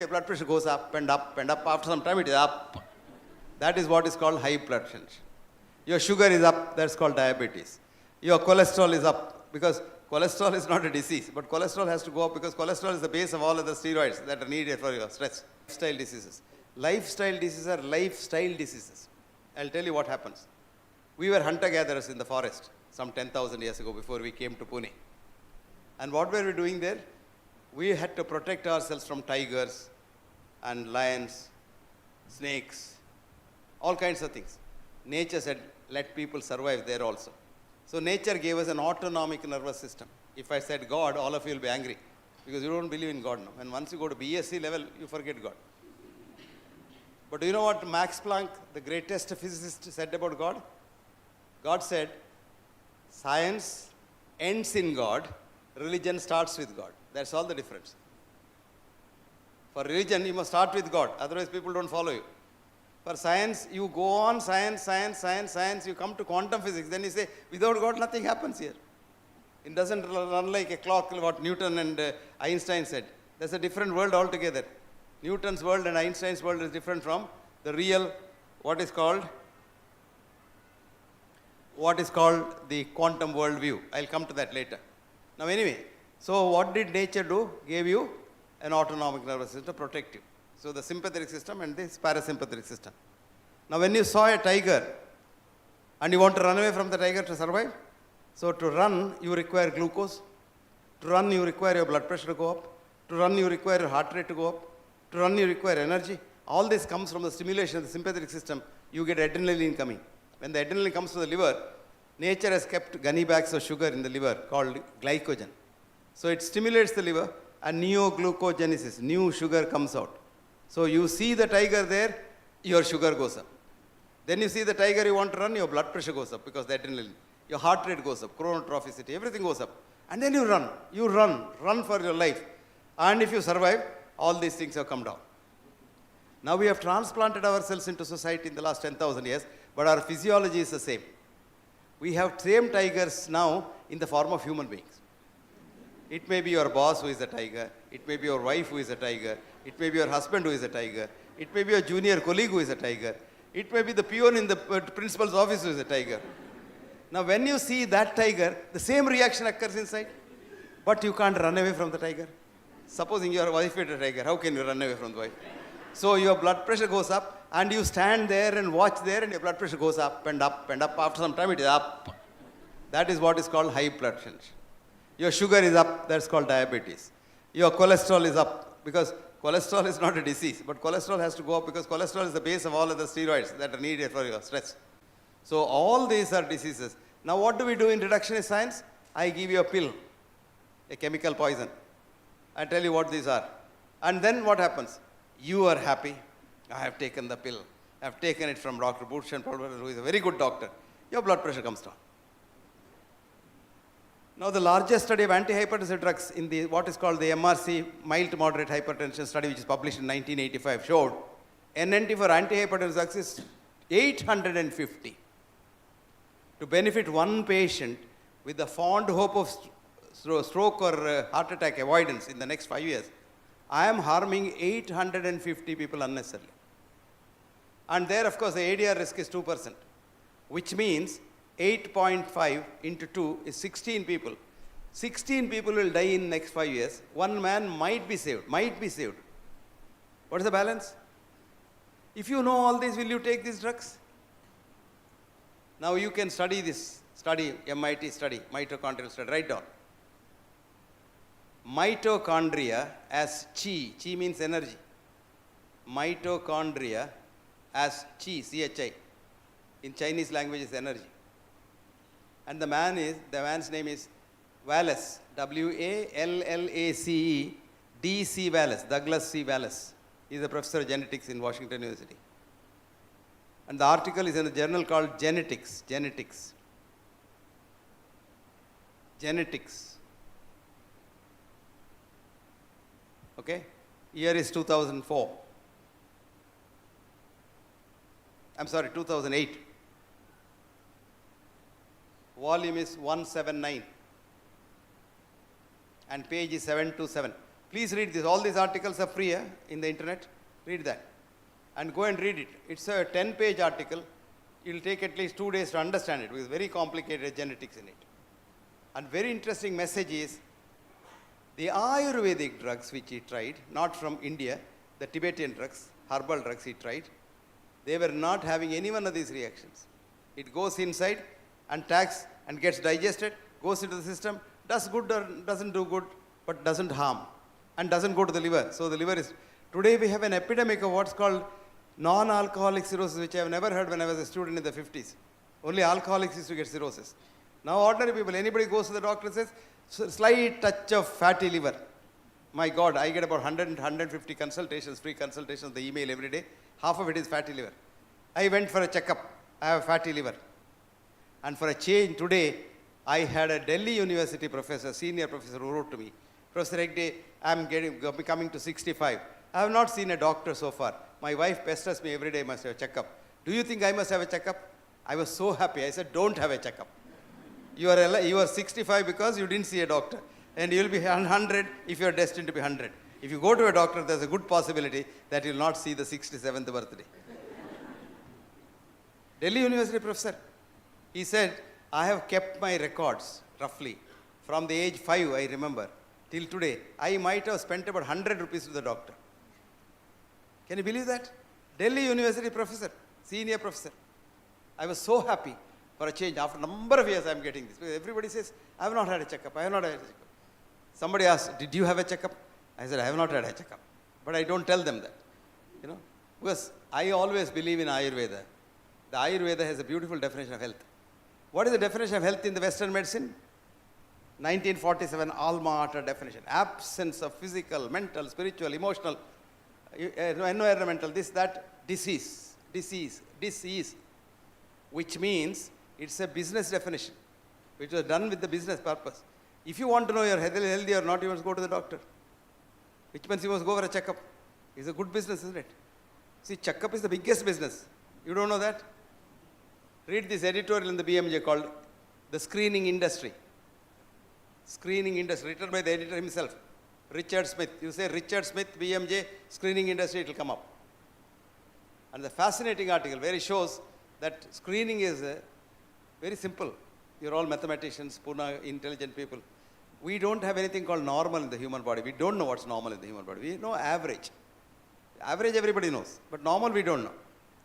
Your blood pressure goes up and up and up. After some time, it is up. That is what is called high blood pressure. Your sugar is up. That's called diabetes. Your cholesterol is up because cholesterol is not a disease, but cholesterol has to go up because cholesterol is the base of all other steroids that are needed for your stress. Lifestyle diseases. Lifestyle diseases are lifestyle diseases. I'll tell you what happens. We were hunter-gatherers in the forest some 10,000 years ago before we came to Pune. And what were we doing there? We had to protect ourselves from tigers and lions, snakes, all kinds of things. Nature said, let people survive there also. So nature gave us an autonomic nervous system. If I said God, all of you will be angry because you don't believe in God now. And once you go to BSc level, you forget God. But do you know what Max Planck, the greatest physicist, said about God? God said, science ends in God, religion starts with God. That's all the difference. For religion, you must start with God. Otherwise, people don't follow you. For science, you go on science, you come to quantum physics. Then you say, without God, nothing happens here. It doesn't run like a clock, what Newton and Einstein said. There's a different world altogether. Newton's world and Einstein's world is different from the real, what is called the quantum world view. I'll come to that later. Now anyway, so what did nature do? Gave you an autonomic nervous system to protect you. So the sympathetic system and this parasympathetic system. Now when you saw a tiger and you want to run away from the tiger to survive, so to run you require glucose, to run you require your blood pressure to go up, to run you require your heart rate to go up, to run you require energy. All this comes from the stimulation of the sympathetic system. You get adrenaline coming. When the adrenaline comes to the liver, nature has kept gunny bags of sugar in the liver called glycogen. So it stimulates the liver and neoglucogenesis, new sugar comes out. So you see the tiger there, your sugar goes up. Then you see the tiger you want to run, your blood pressure goes up because the adrenaline. Your heart rate goes up, chronotrophicity, everything goes up. And then you run for your life. And if you survive, all these things have come down. Now we have transplanted ourselves into society in the last 10,000 years, but our physiology is the same. We have tame tigers now in the form of human beings. It may be your boss who is a tiger. It may be your wife who is a tiger. It may be your husband who is a tiger. It may be your junior colleague who is a tiger. It may be the peon in the principal's office who is a tiger. Now when you see that tiger, the same reaction occurs inside, but you can't run away from the tiger. Supposing your wife is a tiger, how can you run away from the wife? So your blood pressure goes up and you stand there and watch there and your blood pressure goes up and up and up. After some time it is up. That is what is called high blood pressure. Your sugar is up, that's called diabetes. Your cholesterol is up because cholesterol is not a disease, but cholesterol has to go up because cholesterol is the base of all other steroids that are needed for your stress. So all these are diseases. Now what do we do in reductionist science? I give you a pill, a chemical poison. I tell you what these are. And then what happens? You are happy. I have taken the pill. I have taken it from Dr. Bhushan, who is a very good doctor. Your blood pressure comes down. Now the largest study of antihypertensive drugs in the what is called the MRC, mild to moderate hypertension study, which is published in 1985, showed NNT for antihypertensive drugs is 850. To benefit one patient with the fond hope of stroke or heart attack avoidance in the next 5 years, I am harming 850 people unnecessarily. And there, of course, the ADR risk is 2%, which means 8.5 into 2 is 16 people. 16 people will die in the next 5 years. One man might be saved. What is the balance? If you know all this, will you take these drugs? Now you can study this, MIT study, mitochondrial study, write down. Mitochondria as chi. Chi means energy. Mitochondria as chi, C-H-I. In Chinese language is energy. And the man's name is Wallace, W-A-L-L-A-C-E, D.C. Wallace, Douglas C. Wallace. He is a professor of genetics in Washington University. And the article is in a journal called Genetics. Okay? Year is 2004. I'm sorry, 2008. Volume is 179. And page is 727. Please read this. All these articles are free in the internet. Read that. And go and read it. It's a 10-page article. It will take at least 2 days to understand it with very complicated genetics in it. And very interesting message is, the Ayurvedic drugs which he tried, not from India, the Tibetan drugs, herbal drugs he tried, they were not having any one of these reactions. It goes inside and attacks and gets digested, goes into the system, does good or doesn't do good, but doesn't harm, and doesn't go to the liver. So the liver is, today we have an epidemic of what's called non-alcoholic cirrhosis, which I have never heard when I was a student in the 50s. Only alcoholics used to get cirrhosis. Now ordinary people, anybody goes to the doctor and says, slight touch of fatty liver. My God, I get about 100 and 150 consultations, free consultations, the email every day. Half of it is fatty liver. I went for a checkup. I have fatty liver. And for a change today, I had a Delhi University professor, senior professor, who wrote to me, Professor Hegde, I'm coming to 65. I have not seen a doctor so far. My wife pesters me every day, must have a checkup. Do you think I must have a checkup? I was so happy. I said, don't have a checkup. You are 65 because you didn't see a doctor. And you will be 100 if you are destined to be 100. If you go to a doctor, there's a good possibility that you will not see the 67th birthday. Delhi University professor, he said, I have kept my records, roughly, from the age 5, I remember, till today. I might have spent about 100 rupees to the doctor. Can you believe that? Delhi University professor, senior professor. I was so happy for a change. After a number of years, I am getting this. Everybody says, I have not had a checkup. I have not had a checkup. Somebody asked, did you have a checkup? I said, I have not had a checkup. But I don't tell them that. Because I always believe in Ayurveda. The Ayurveda has a beautiful definition of health. What is the definition of health in the Western medicine? 1947 alma mater definition. Absence of physical, mental, spiritual, emotional, environmental, this, that, disease. Which means it's a business definition, which was done with the business purpose. If you want to know you're healthy or not, you must go to the doctor. Which means you must go for a checkup. It's a good business, isn't it? See, checkup is the biggest business. You don't know that? Read this editorial in the BMJ called The Screening Industry. Screening Industry, written by the editor himself, Richard Smith. You say Richard Smith, BMJ, Screening Industry, it will come up. And the fascinating article where he shows that screening is very simple. You're all mathematicians, Pune, intelligent people. We don't have anything called normal in the human body. We don't know what's normal in the human body. We know average. Average everybody knows, but normal we don't know.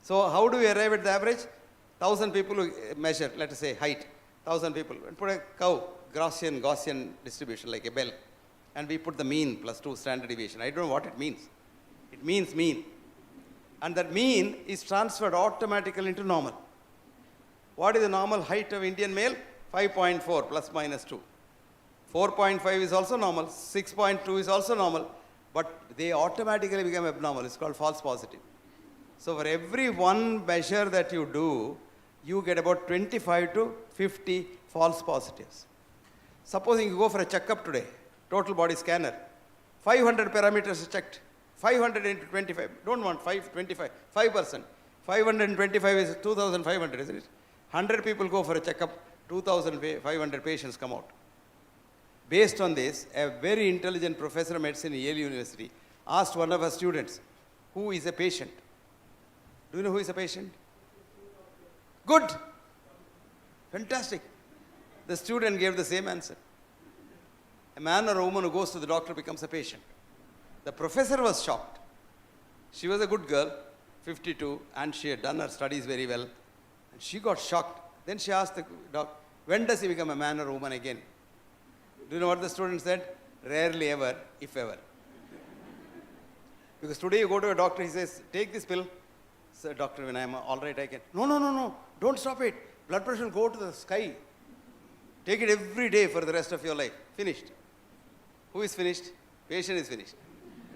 So how do we arrive at the average? 1,000 people who measure, let us say height, 1,000 people, and put a cow, Gaussian distribution like a bell, and we put the mean plus 2 standard deviation. I don't know what it means. It means mean. And that mean is transferred automatically into normal. What is the normal height of Indian male? 5.4 plus minus 2. 4.5 is also normal. 6.2 is also normal. But they automatically become abnormal. It's called false positive. So for every one measure that you do, you get about 25 to 50 false positives. Supposing you go for a checkup today, total body scanner, 500 parameters are checked. 500 into 25, don't want 25, 5%. 525 is 2,500, isn't it? 100 people go for a checkup, 2,500 patients come out. Based on this, a very intelligent professor of medicine in Yale University asked one of her students, who is a patient? Do you know who is a patient? Good. Fantastic. The student gave the same answer. A man or a woman who goes to the doctor becomes a patient. The professor was shocked. She was a good girl, 52, and she had done her studies very well. And she got shocked. Then she asked the doctor, when does he become a man or a woman again? Do you know what the student said? Rarely ever, if ever. Because today you go to a doctor, he says, take this pill. Sir, doctor, when I'm all right, I can. No. Don't stop it. Blood pressure will go to the sky. Take it every day for the rest of your life. Finished. Who is finished? Patient is finished.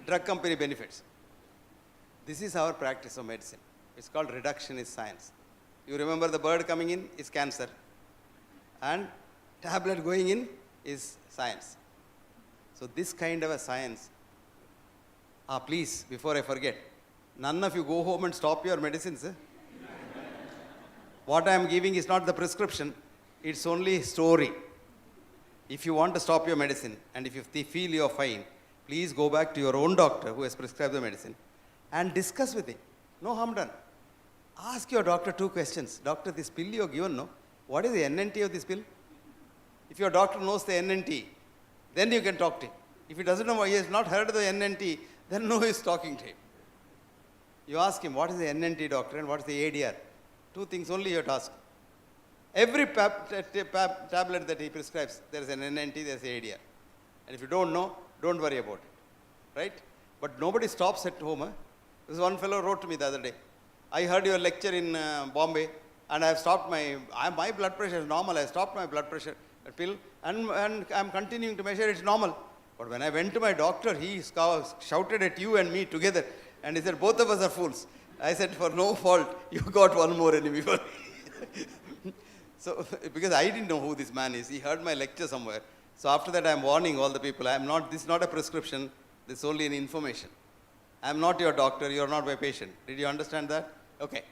Drug company benefits. This is our practice of medicine. It's called reductionist science. You remember the bird coming in is cancer. And tablet going in is science. So this kind of a science. Please, before I forget, none of you go home and stop your medicines. What I am giving is not the prescription. It's only story. If you want to stop your medicine and if you feel you're fine, please go back to your own doctor who has prescribed the medicine and discuss with him. No harm done. Ask your doctor 2 questions. Doctor, this pill you have given, no? What is the NNT of this pill? If your doctor knows the NNT, then you can talk to him. If he doesn't know, he has not heard the NNT, then no use talking to him. You ask him, what is the NNT, doctor, and what is the ADR? 2 things only you have to ask. Every tablet that he prescribes, there is an NNT, there is an ADR. And if you don't know, don't worry about it. Right? But nobody stops at home. Huh? This one fellow wrote to me the other day. I heard your lecture in Bombay, and I have stopped my blood pressure is normal. I stopped my blood pressure pill, and I'm continuing to measure it's normal. But when I went to my doctor, he shouted at you and me together, and he said, both of us are fools. I said, for no fault, you got one more enemy for me. So, because I didn't know who this man is, he heard my lecture somewhere. So after that, I'm warning all the people, this is not a prescription, this is only an information. I'm not your doctor, you're not my patient. Did you understand that? Okay.